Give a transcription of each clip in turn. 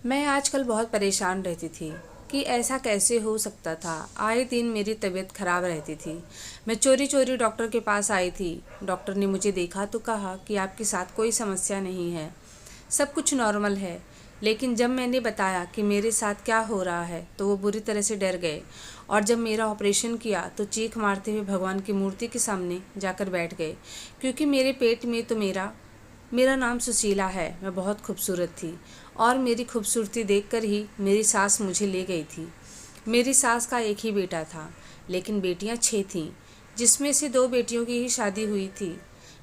मैं आजकल बहुत परेशान रहती थी कि ऐसा कैसे हो सकता था। आए दिन मेरी तबीयत खराब रहती थी। मैं चोरी चोरी डॉक्टर के पास आई थी। डॉक्टर ने मुझे देखा तो कहा कि आपके साथ कोई समस्या नहीं है, सब कुछ नॉर्मल है। लेकिन जब मैंने बताया कि मेरे साथ क्या हो रहा है तो वो बुरी तरह से डर गए, और जब मेरा ऑपरेशन किया तो चीख मारते हुए भगवान की मूर्ति के सामने जाकर बैठ गए, क्योंकि मेरे पेट में तो मेरा नाम सुशीला है। मैं बहुत खूबसूरत थी और मेरी खूबसूरती देखकर ही मेरी सास मुझे ले गई थी। मेरी सास का एक ही बेटा था, लेकिन बेटियां 6 थीं, जिसमें से 2 बेटियों की ही शादी हुई थी।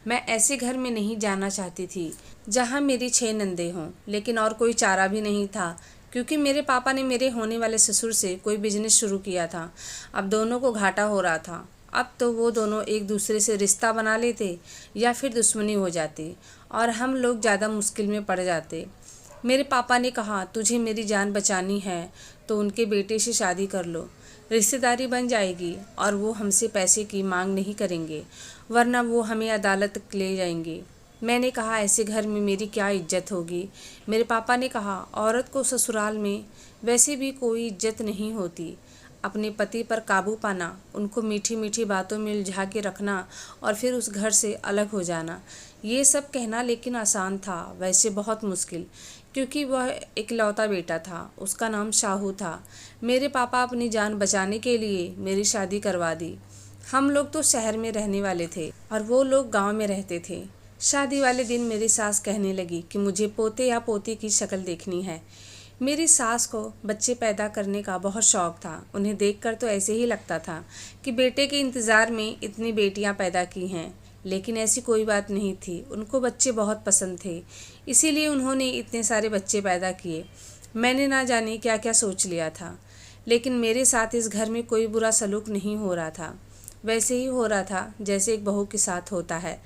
मैं ऐसे घर में नहीं जाना चाहती थी जहां मेरी 6 नंदे हों, लेकिन और कोई चारा भी नहीं था, क्योंकि मेरे पापा ने मेरे होने वाले ससुर से कोई बिजनेस शुरू किया था। अब दोनों को घाटा हो रहा था। अब तो वो दोनों एक दूसरे से रिश्ता बना लेते या फिर दुश्मनी हो जाती, और हम लोग ज़्यादा मुश्किल में पड़ जाते। मेरे पापा ने कहा, तुझे मेरी जान बचानी है तो उनके बेटे से शादी कर लो, रिश्तेदारी बन जाएगी और वो हमसे पैसे की मांग नहीं करेंगे, वरना वो हमें अदालत तक ले जाएंगे। मैंने कहा, ऐसे घर में मेरी क्या इज्जत होगी। मेरे पापा ने कहा, औरत को ससुराल में वैसे भी कोई इज्जत नहीं होती। अपने पति पर काबू पाना, उनको मीठी मीठी बातों में उलझा के रखना और फिर उस घर से अलग हो जाना, ये सब कहना लेकिन आसान था, वैसे बहुत मुश्किल, क्योंकि वह इकलौता बेटा था। उसका नाम शाहू था। मेरे पापा अपनी जान बचाने के लिए मेरी शादी करवा दी। हम लोग तो शहर में रहने वाले थे और वो लोग गांव में रहते थे। शादी वाले दिन मेरी सास कहने लगी कि मुझे पोते या पोती की शक्ल देखनी है। मेरी सास को बच्चे पैदा करने का बहुत शौक था। उन्हें देखकर तो ऐसे ही लगता था कि बेटे के इंतज़ार में इतनी बेटियां पैदा की हैं, लेकिन ऐसी कोई बात नहीं थी। उनको बच्चे बहुत पसंद थे, इसीलिए उन्होंने इतने सारे बच्चे पैदा किए। मैंने ना जाने क्या क्या सोच लिया था, लेकिन मेरे साथ इस घर में कोई बुरा सलूक नहीं हो रहा था। वैसे ही हो रहा था जैसे एक बहू के साथ होता है।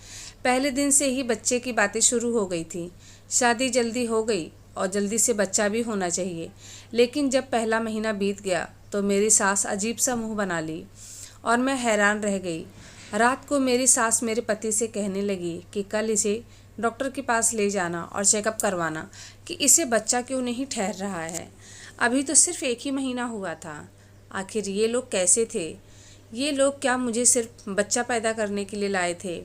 पहले दिन से ही बच्चे की बातें शुरू हो गई थी। शादी जल्दी हो गई और जल्दी से बच्चा भी होना चाहिए, लेकिन जब पहला महीना बीत गया तो मेरी सास अजीब सा मुंह बना ली और मैं हैरान रह गई। रात को मेरी सास मेरे पति से कहने लगी कि कल इसे डॉक्टर के पास ले जाना और चेकअप करवाना कि इसे बच्चा क्यों नहीं ठहर रहा है। अभी तो सिर्फ 1 ही महीना हुआ था। आखिर ये लोग कैसे थे? ये लोग क्या मुझे सिर्फ बच्चा पैदा करने के लिए लाए थे?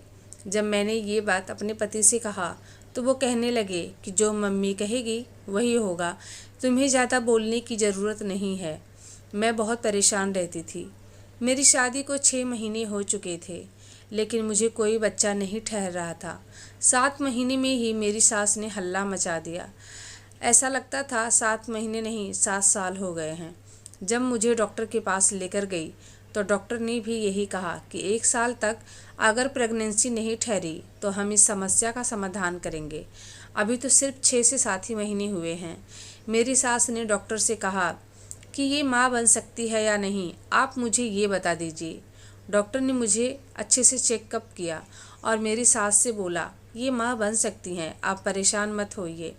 जब मैंने ये बात अपने पति से कहा तो वो कहने लगे कि जो मम्मी कहेगी वही होगा, तुम्हें ज़्यादा बोलने की ज़रूरत नहीं है। मैं बहुत परेशान रहती थी। मेरी शादी को 6 महीने हो चुके थे, लेकिन मुझे कोई बच्चा नहीं ठहर रहा था। 7 महीने में ही मेरी सास ने हल्ला मचा दिया। ऐसा लगता था 7 महीने नहीं 7 साल हो गए हैं। जब मुझे डॉक्टर के पास लेकर गई तो डॉक्टर ने भी यही कहा कि 1 साल तक अगर प्रेगनेंसी नहीं ठहरी तो हम इस समस्या का समाधान करेंगे। अभी तो सिर्फ 6 से 7 ही महीने हुए हैं। मेरी सास ने डॉक्टर से कहा कि ये माँ बन सकती है या नहीं, आप मुझे ये बता दीजिए। डॉक्टर ने मुझे अच्छे से चेकअप किया और मेरी सास से बोला, ये माँ बन सकती हैं, आप परेशान मत होइए।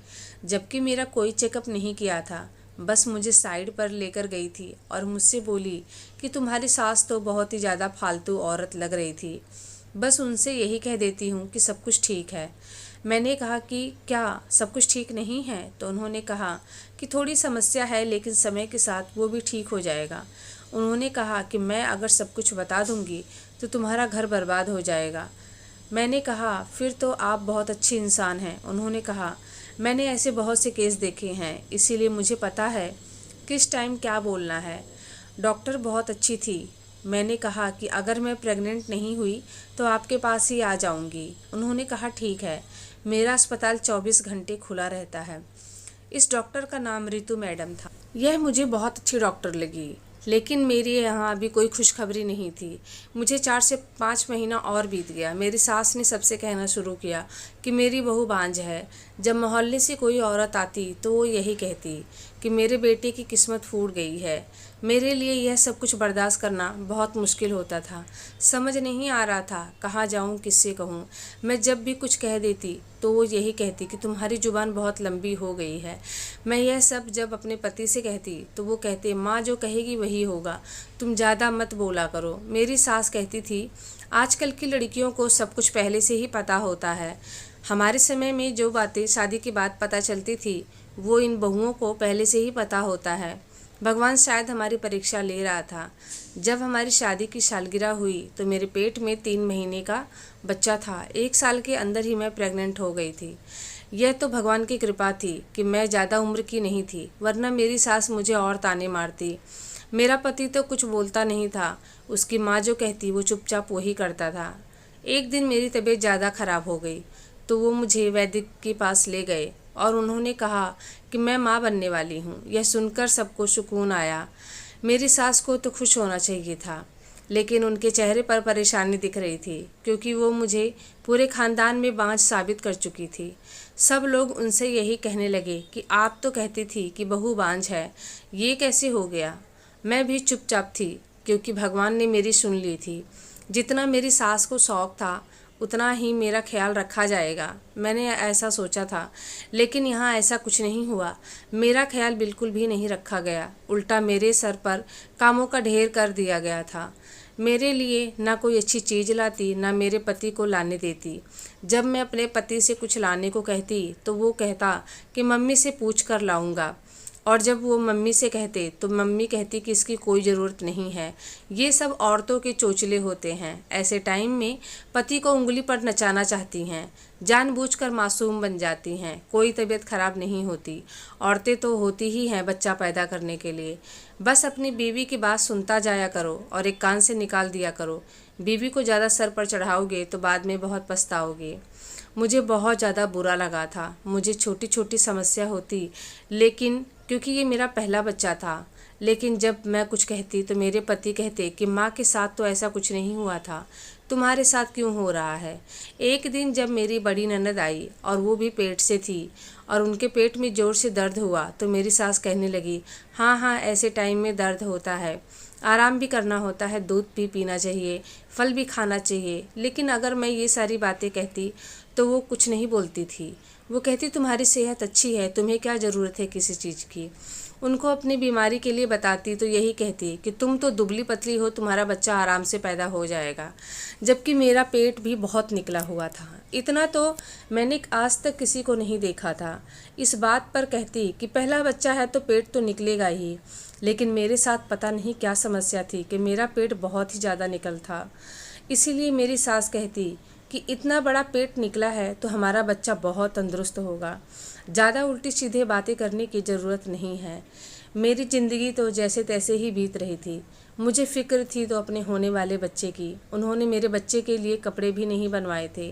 जबकि मेरा कोई चेकअप नहीं किया था, बस मुझे साइड पर लेकर गई थी और मुझसे बोली कि तुम्हारी सास तो बहुत ही ज़्यादा फालतू औरत लग रही थी, बस उनसे यही कह देती हूँ कि सब कुछ ठीक है। मैंने कहा कि क्या सब कुछ ठीक नहीं है? तो उन्होंने कहा कि थोड़ी समस्या है, लेकिन समय के साथ वो भी ठीक हो जाएगा। उन्होंने कहा कि मैं अगर सब कुछ बता दूंगी तो तुम्हारा घर बर्बाद हो जाएगा। मैंने कहा, फिर तो आप बहुत अच्छी इंसान हैं। उन्होंने कहा, मैंने ऐसे बहुत से केस देखे हैं, इसीलिए मुझे पता है किस टाइम क्या बोलना है। डॉक्टर बहुत अच्छी थी। मैंने कहा कि अगर मैं प्रेग्नेंट नहीं हुई तो आपके पास ही आ जाऊंगी। उन्होंने कहा, ठीक है। मेरा अस्पताल 24 घंटे खुला रहता है। इस डॉक्टर का नाम रितु मैडम था। यह मुझे बहुत अच्छी डॉक्टर लगी, लेकिन मेरी यहाँ अभी कोई खुशखबरी नहीं थी। मुझे 4 से 5 महीना और बीत गया। मेरी सास ने सबसे कहना शुरू किया कि मेरी बहू बांझ है। जब मोहल्ले से कोई औरत आती तो वो यही कहती कि मेरे बेटे की किस्मत फूट गई है। मेरे लिए यह सब कुछ बर्दाश्त करना बहुत मुश्किल होता था। समझ नहीं आ रहा था कहाँ जाऊँ, किससे कहूँ। मैं जब भी कुछ कह देती तो वो यही कहती कि तुम्हारी ज़ुबान बहुत लंबी हो गई है। मैं यह सब जब अपने पति से कहती तो वो कहते, माँ जो कहेगी वही होगा, तुम ज़्यादा मत बोला करो। मेरी सास कहती थी, आजकल की लड़कियों को सब कुछ पहले से ही पता होता है। हमारे समय में जो बातें शादी के बाद पता चलती थी वो इन बहुओं को पहले से ही पता होता है। भगवान शायद हमारी परीक्षा ले रहा था। जब हमारी शादी की सालगिरह हुई तो मेरे पेट में 3 महीने का बच्चा था। 1 साल के अंदर ही मैं प्रेग्नेंट हो गई थी। यह तो भगवान की कृपा थी कि मैं ज़्यादा उम्र की नहीं थी, वरना मेरी सास मुझे और ताने मारती। मेरा पति तो कुछ बोलता नहीं था, उसकी माँ जो कहती वो चुपचाप वही करता था। एक दिन मेरी तबीयत ज़्यादा ख़राब हो गई तो वो मुझे वैद्य के पास ले गए और उन्होंने कहा कि मैं माँ बनने वाली हूँ। यह सुनकर सबको सुकून आया। मेरी सास को तो खुश होना चाहिए था, लेकिन उनके चेहरे पर परेशानी दिख रही थी, क्योंकि वो मुझे पूरे ख़ानदान में बांझ साबित कर चुकी थी। सब लोग उनसे यही कहने लगे कि आप तो कहती थी कि बहू बांझ है, ये कैसे हो गया। मैं भी चुपचाप थी, क्योंकि भगवान ने मेरी सुन ली थी। जितना मेरी सास को शौक़ था उतना ही मेरा ख्याल रखा जाएगा, मैंने ऐसा सोचा था, लेकिन यहाँ ऐसा कुछ नहीं हुआ। मेरा ख्याल बिल्कुल भी नहीं रखा गया, उल्टा मेरे सर पर कामों का ढेर कर दिया गया था। मेरे लिए ना कोई अच्छी चीज़ लाती, ना मेरे पति को लाने देती। जब मैं अपने पति से कुछ लाने को कहती तो वो कहता कि मम्मी से पूछ कर लाऊंगा, और जब वो मम्मी से कहते तो मम्मी कहती कि इसकी कोई ज़रूरत नहीं है। ये सब औरतों के चोचले होते हैं। ऐसे टाइम में पति को उंगली पर नचाना चाहती हैं, जानबूझकर मासूम बन जाती हैं। कोई तबीयत खराब नहीं होती, औरतें तो होती ही हैं बच्चा पैदा करने के लिए। बस अपनी बीवी की बात सुनता जाया करो और एक कान से निकाल दिया करो। बीवी को ज़्यादा सर पर चढ़ाओगे तो बाद में बहुत पछताओगे। मुझे बहुत ज़्यादा बुरा लगा था। मुझे छोटी छोटी समस्या होती, लेकिन क्योंकि ये मेरा पहला बच्चा था। लेकिन जब मैं कुछ कहती तो मेरे पति कहते कि माँ के साथ तो ऐसा कुछ नहीं हुआ था, तुम्हारे साथ क्यों हो रहा है। एक दिन जब मेरी बड़ी ननद आई और वो भी पेट से थी और उनके पेट में ज़ोर से दर्द हुआ तो मेरी सास कहने लगी, हाँ हाँ ऐसे टाइम में दर्द होता है, आराम भी करना होता है, दूध भी पीना चाहिए, फल भी खाना चाहिए। लेकिन अगर मैं ये सारी बातें कहती तो वो कुछ नहीं बोलती थी। वो कहती तुम्हारी सेहत अच्छी है, तुम्हें क्या ज़रूरत है किसी चीज़ की। उनको अपनी बीमारी के लिए बताती तो यही कहती कि तुम तो दुबली पतली हो, तुम्हारा बच्चा आराम से पैदा हो जाएगा, जबकि मेरा पेट भी बहुत निकला हुआ था। इतना तो मैंने आज तक किसी को नहीं देखा था। इस बात पर कहती कि पहला बच्चा है तो पेट तो निकलेगा ही, लेकिन मेरे साथ पता नहीं क्या समस्या थी कि मेरा पेट बहुत ही ज़्यादा निकल था। इसीलिए मेरी सास कहती कि इतना बड़ा पेट निकला है तो हमारा बच्चा बहुत तंदुरुस्त होगा, ज़्यादा उल्टी सीधे बातें करने की ज़रूरत नहीं है। मेरी ज़िंदगी तो जैसे तैसे ही बीत रही थी। मुझे फ़िक्र थी तो अपने होने वाले बच्चे की। उन्होंने मेरे बच्चे के लिए कपड़े भी नहीं बनवाए थे।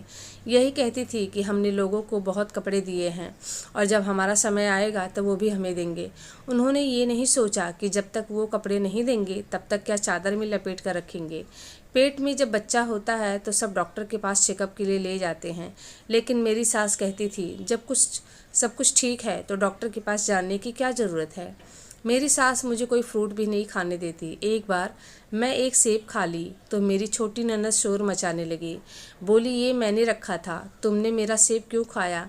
यही कहती थी कि हमने लोगों को बहुत कपड़े दिए हैं और जब हमारा समय आएगा तो वो भी हमें देंगे। उन्होंने ये नहीं सोचा कि जब तक वो कपड़े नहीं देंगे तब तक क्या चादर में लपेट कर रखेंगे। पेट में जब बच्चा होता है तो सब डॉक्टर के पास चेकअप के लिए ले जाते हैं, लेकिन मेरी सास कहती थी जब सब कुछ ठीक है तो डॉक्टर के पास जाने की क्या ज़रूरत है। मेरी सास मुझे कोई फ्रूट भी नहीं खाने देती। एक बार मैं एक सेब खा ली तो मेरी छोटी ननद शोर मचाने लगी, बोली ये मैंने रखा था, तुमने मेरा सेब क्यों खाया।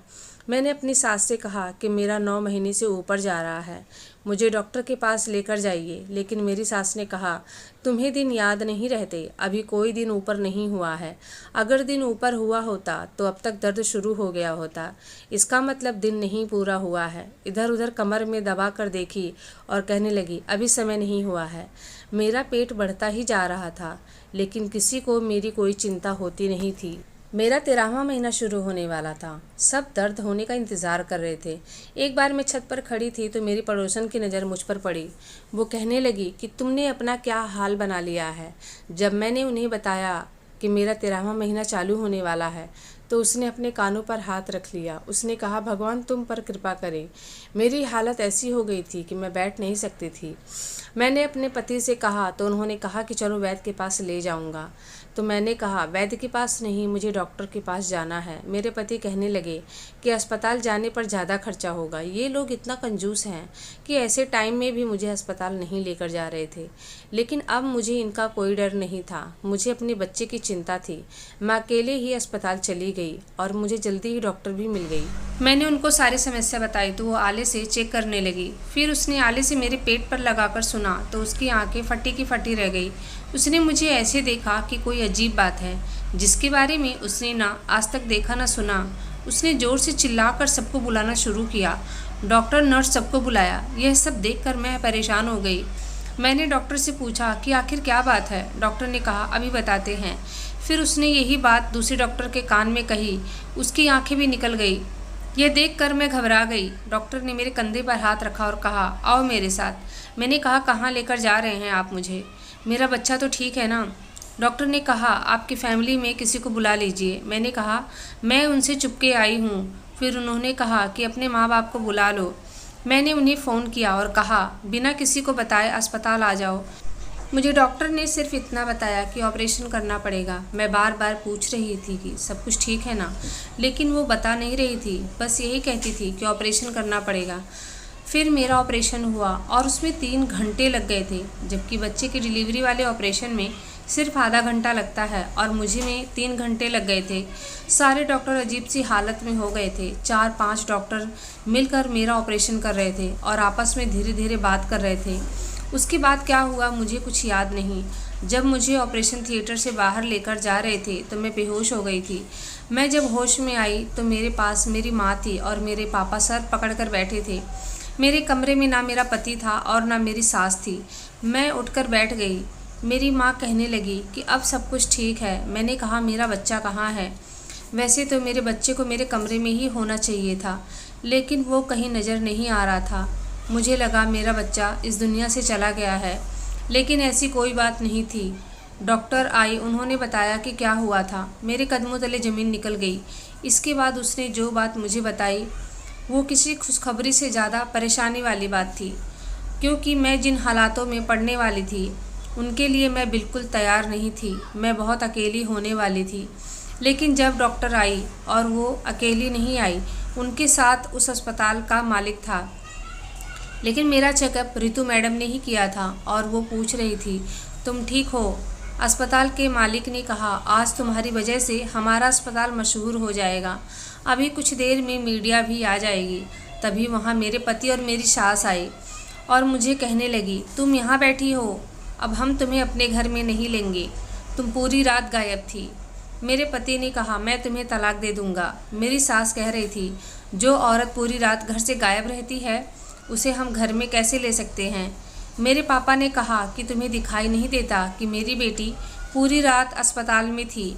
मैंने अपनी सास से कहा कि मेरा 9 महीने से ऊपर जा रहा है, मुझे डॉक्टर के पास लेकर जाइए। लेकिन मेरी सास ने कहा तुम्हें दिन याद नहीं रहते, अभी कोई दिन ऊपर नहीं हुआ है, अगर दिन ऊपर हुआ होता तो अब तक दर्द शुरू हो गया होता, इसका मतलब दिन नहीं पूरा हुआ है। इधर उधर कमर में दबा कर देखी और कहने लगी अभी समय नहीं हुआ है। मेरा पेट बढ़ता ही जा रहा था, लेकिन किसी को मेरी कोई चिंता होती नहीं थी। मेरा 13वां महीना शुरू होने वाला था। सब दर्द होने का इंतज़ार कर रहे थे। एक बार मैं छत पर खड़ी थी तो मेरी पड़ोसन की नज़र मुझ पर पड़ी। वो कहने लगी कि तुमने अपना क्या हाल बना लिया है। जब मैंने उन्हें बताया कि मेरा 13वां महीना चालू होने वाला है तो उसने अपने कानों पर हाथ रख लिया। उसने कहा भगवान तुम पर कृपा करे। मेरी हालत ऐसी हो गई थी कि मैं बैठ नहीं सकती थी। मैंने अपने पति से कहा तो उन्होंने कहा कि चलो वैद्य के पास ले जाऊंगा। तो मैंने कहा वैद्य के पास नहीं, मुझे डॉक्टर के पास जाना है। मेरे पति कहने लगे कि अस्पताल जाने पर ज़्यादा खर्चा होगा। ये लोग इतना कंजूस हैं कि ऐसे टाइम में भी मुझे अस्पताल नहीं लेकर जा रहे थे। लेकिन अब मुझे इनका कोई डर नहीं था। मुझे अपने बच्चे की चिंता थी। मैं अकेले ही अस्पताल चली गई और मुझे जल्दी ही डॉक्टर भी मिल गई। मैंने उनको सारी समस्या बताई तो वो आले से चेक करने लगी। फिर उसने आले से मेरे पेट पर लगाकर सुना तो उसकी आंखें फटी की फटी रह गई। उसने मुझे ऐसे देखा कि कोई अजीब बात है जिसके बारे में उसने ना आज तक देखा ना सुना। उसने ज़ोर से चिल्लाकर सबको बुलाना शुरू किया डॉक्टर नर्स सबको बुलाया। यह सब देखकर मैं परेशान हो गई। मैंने डॉक्टर से पूछा कि आखिर क्या बात है। डॉक्टर ने कहा अभी बताते हैं। फिर उसने यही बात दूसरे डॉक्टर के कान में कही। उसकी आंखें भी निकल गई। यह देखकर मैं घबरा गई। डॉक्टर ने मेरे कंधे पर हाथ रखा और कहा आओ मेरे साथ। मैंने कहा कहाँ लेकर जा रहे हैं आप मुझे? मेरा बच्चा तो ठीक है ना? डॉक्टर ने कहा आपकी फैमिली में किसी को बुला लीजिए। मैंने कहा मैं उनसे चुपके आई हूँ। फिर उन्होंने कहा कि अपने माँ बाप को बुला लो। मैंने उन्हें फ़ोन किया और कहा बिना किसी को बताए अस्पताल आ जाओ। मुझे डॉक्टर ने सिर्फ इतना बताया कि ऑपरेशन करना पड़ेगा। मैं बार बार पूछ रही थी कि सब कुछ ठीक है ना, लेकिन वो बता नहीं रही थी, बस यही कहती थी कि ऑपरेशन करना पड़ेगा। फिर मेरा ऑपरेशन हुआ और उसमें 3 घंटे लग गए थे, जबकि बच्चे की डिलीवरी वाले ऑपरेशन में सिर्फ आधा घंटा लगता है और मुझे में 3 घंटे लग गए थे। सारे डॉक्टर अजीब सी हालत में हो गए थे। 4-5 डॉक्टर मिलकर मेरा ऑपरेशन कर रहे थे और आपस में धीरे धीरे बात कर रहे थे। उसके बाद क्या हुआ मुझे कुछ याद नहीं। जब मुझे ऑपरेशन थिएटर से बाहर लेकर जा रहे थे तो मैं बेहोश हो गई थी। मैं जब होश में आई तो मेरे पास मेरी माँ थी और मेरे पापा सर पकड़कर बैठे थे। मेरे कमरे में ना मेरा पति था और ना मेरी सास थी। मैं उठकर बैठ गई। मेरी माँ कहने लगी कि अब सब कुछ ठीक है। मैंने कहा मेरा बच्चा कहाँ है? वैसे तो मेरे बच्चे को मेरे कमरे में ही होना चाहिए था, लेकिन वो कहीं नज़र नहीं आ रहा था। मुझे लगा मेरा बच्चा इस दुनिया से चला गया है, लेकिन ऐसी कोई बात नहीं थी। डॉक्टर आई, उन्होंने बताया कि क्या हुआ था। मेरे कदमों तले ज़मीन निकल गई। इसके बाद उसने जो बात मुझे बताई वो किसी खुशखबरी से ज़्यादा परेशानी वाली बात थी, क्योंकि मैं जिन हालातों में पड़ने वाली थी उनके लिए मैं बिल्कुल तैयार नहीं थी। मैं बहुत अकेली होने वाली थी। लेकिन जब डॉक्टर आई, और वो अकेली नहीं आई, उनके साथ उस अस्पताल का मालिक था। लेकिन मेरा चेकअप रितु मैडम ने ही किया था और वो पूछ रही थी तुम ठीक हो? अस्पताल के मालिक ने कहा आज तुम्हारी वजह से हमारा अस्पताल मशहूर हो जाएगा। अभी कुछ देर में मीडिया भी आ जाएगी। तभी वहाँ मेरे पति और मेरी सास आई और मुझे कहने लगी तुम यहाँ बैठी हो, अब हम तुम्हें अपने घर में नहीं लेंगे, तुम पूरी रात गायब थी। मेरे पति ने कहा मैं तुम्हें तलाक दे दूँगा। मेरी सास कह रही थी जो औरत पूरी रात घर से गायब रहती है उसे हम घर में कैसे ले सकते हैं। मेरे पापा ने कहा कि तुम्हें दिखाई नहीं देता कि मेरी बेटी पूरी रात अस्पताल में थी।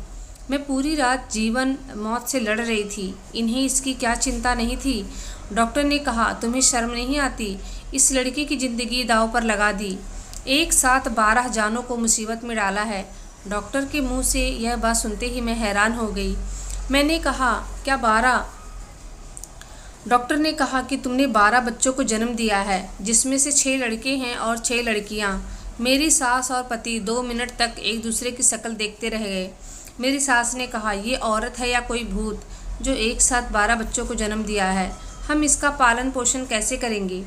मैं पूरी रात जीवन मौत से लड़ रही थी। इन्हें इसकी क्या चिंता नहीं थी। डॉक्टर ने कहा तुम्हें शर्म नहीं आती? इस लड़की की ज़िंदगी दांव पर लगा दी। एक साथ 12 जानों को मुसीबत में डाला है। डॉक्टर के मुंह से यह बात सुनते ही मैं हैरान हो गई। मैंने कहा क्या 12? डॉक्टर ने कहा कि तुमने 12 बच्चों को जन्म दिया है, जिसमें से 6 लड़के हैं और 6 लड़कियां। मेरी सास और पति 2 मिनट तक एक दूसरे की शक्ल देखते रह गए। मेरी सास ने कहा ये औरत है या कोई भूत जो एक साथ 12 बच्चों को जन्म दिया है? हम इसका पालन पोषण कैसे करेंगे?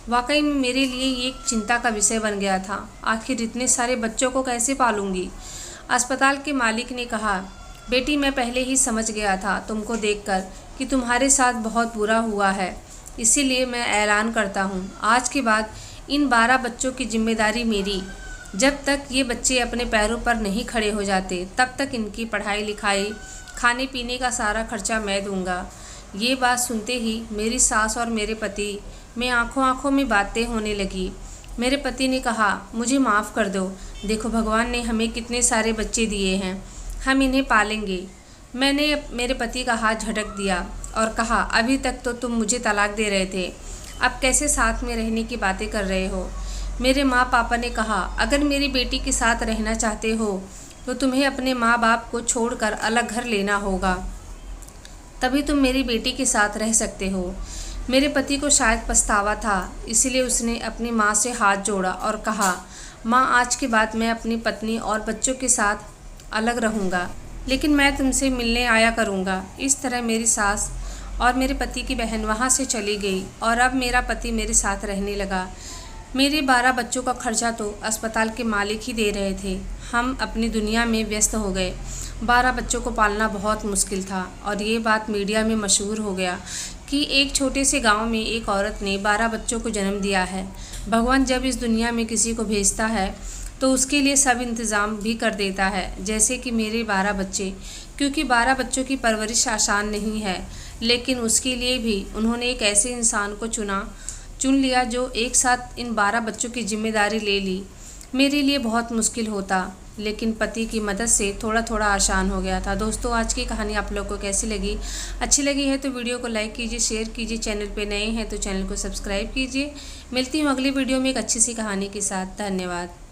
वाकई में मेरे लिए ये एक चिंता का विषय बन गया था। आखिर इतने सारे बच्चों को कैसे पालूंगी? अस्पताल के मालिक ने कहा बेटी मैं पहले ही समझ गया था तुमको देखकर कि तुम्हारे साथ बहुत बुरा हुआ है, इसीलिए मैं ऐलान करता हूँ आज के बाद इन 12 बच्चों की जिम्मेदारी मेरी। जब तक ये बच्चे अपने पैरों पर नहीं खड़े हो जाते तब तक इनकी पढ़ाई लिखाई खाने पीने का सारा खर्चा मैं दूंगा। ये बात सुनते ही मेरी सास और मेरे पति में आंखों आंखों में बातें होने लगी। मेरे पति ने कहा मुझे माफ़ कर दो, देखो भगवान ने हमें कितने सारे बच्चे दिए हैं, हम इन्हें पालेंगे। मैंने मेरे पति का हाथ झटक दिया और कहा अभी तक तो तुम मुझे तलाक दे रहे थे, अब कैसे साथ में रहने की बातें कर रहे हो? मेरे माँ पापा ने कहा अगर मेरी बेटी के साथ रहना चाहते हो तो तुम्हें अपने माँ बाप को छोड़कर अलग घर लेना होगा, तभी तुम मेरी बेटी के साथ रह सकते हो। मेरे पति को शायद पछतावा था, इसलिए उसने अपनी माँ से हाथ जोड़ा और कहा माँ आज के बाद मैं अपनी पत्नी और बच्चों के साथ अलग रहूँगा, लेकिन मैं तुमसे मिलने आया करूँगा। इस तरह मेरी सास और मेरे पति की बहन वहाँ से चली गई और अब मेरा पति मेरे साथ रहने लगा। मेरे 12 बच्चों का खर्चा तो अस्पताल के मालिक ही दे रहे थे। हम अपनी दुनिया में व्यस्त हो गए। 12 बच्चों को पालना बहुत मुश्किल था और ये बात मीडिया में मशहूर हो गया कि एक छोटे से गांव में एक औरत ने 12 बच्चों को जन्म दिया है। भगवान जब इस दुनिया में किसी को भेजता है तो उसके लिए सब इंतज़ाम भी कर देता है, जैसे कि मेरे 12 बच्चे। क्योंकि 12 बच्चों की परवरिश आसान नहीं है, लेकिन उसके लिए भी उन्होंने एक ऐसे इंसान को चुन लिया जो एक साथ इन 12 बच्चों की जिम्मेदारी ले ली। मेरे लिए बहुत मुश्किल होता, लेकिन पति की मदद से थोड़ा थोड़ा आसान हो गया था। दोस्तों, आज की कहानी आप लोगों को कैसी लगी? अच्छी लगी है तो वीडियो को लाइक कीजिए, शेयर कीजिए। चैनल पे नए हैं तो चैनल को सब्सक्राइब कीजिए। मिलती हूँ अगली वीडियो में एक अच्छी सी कहानी के साथ। धन्यवाद।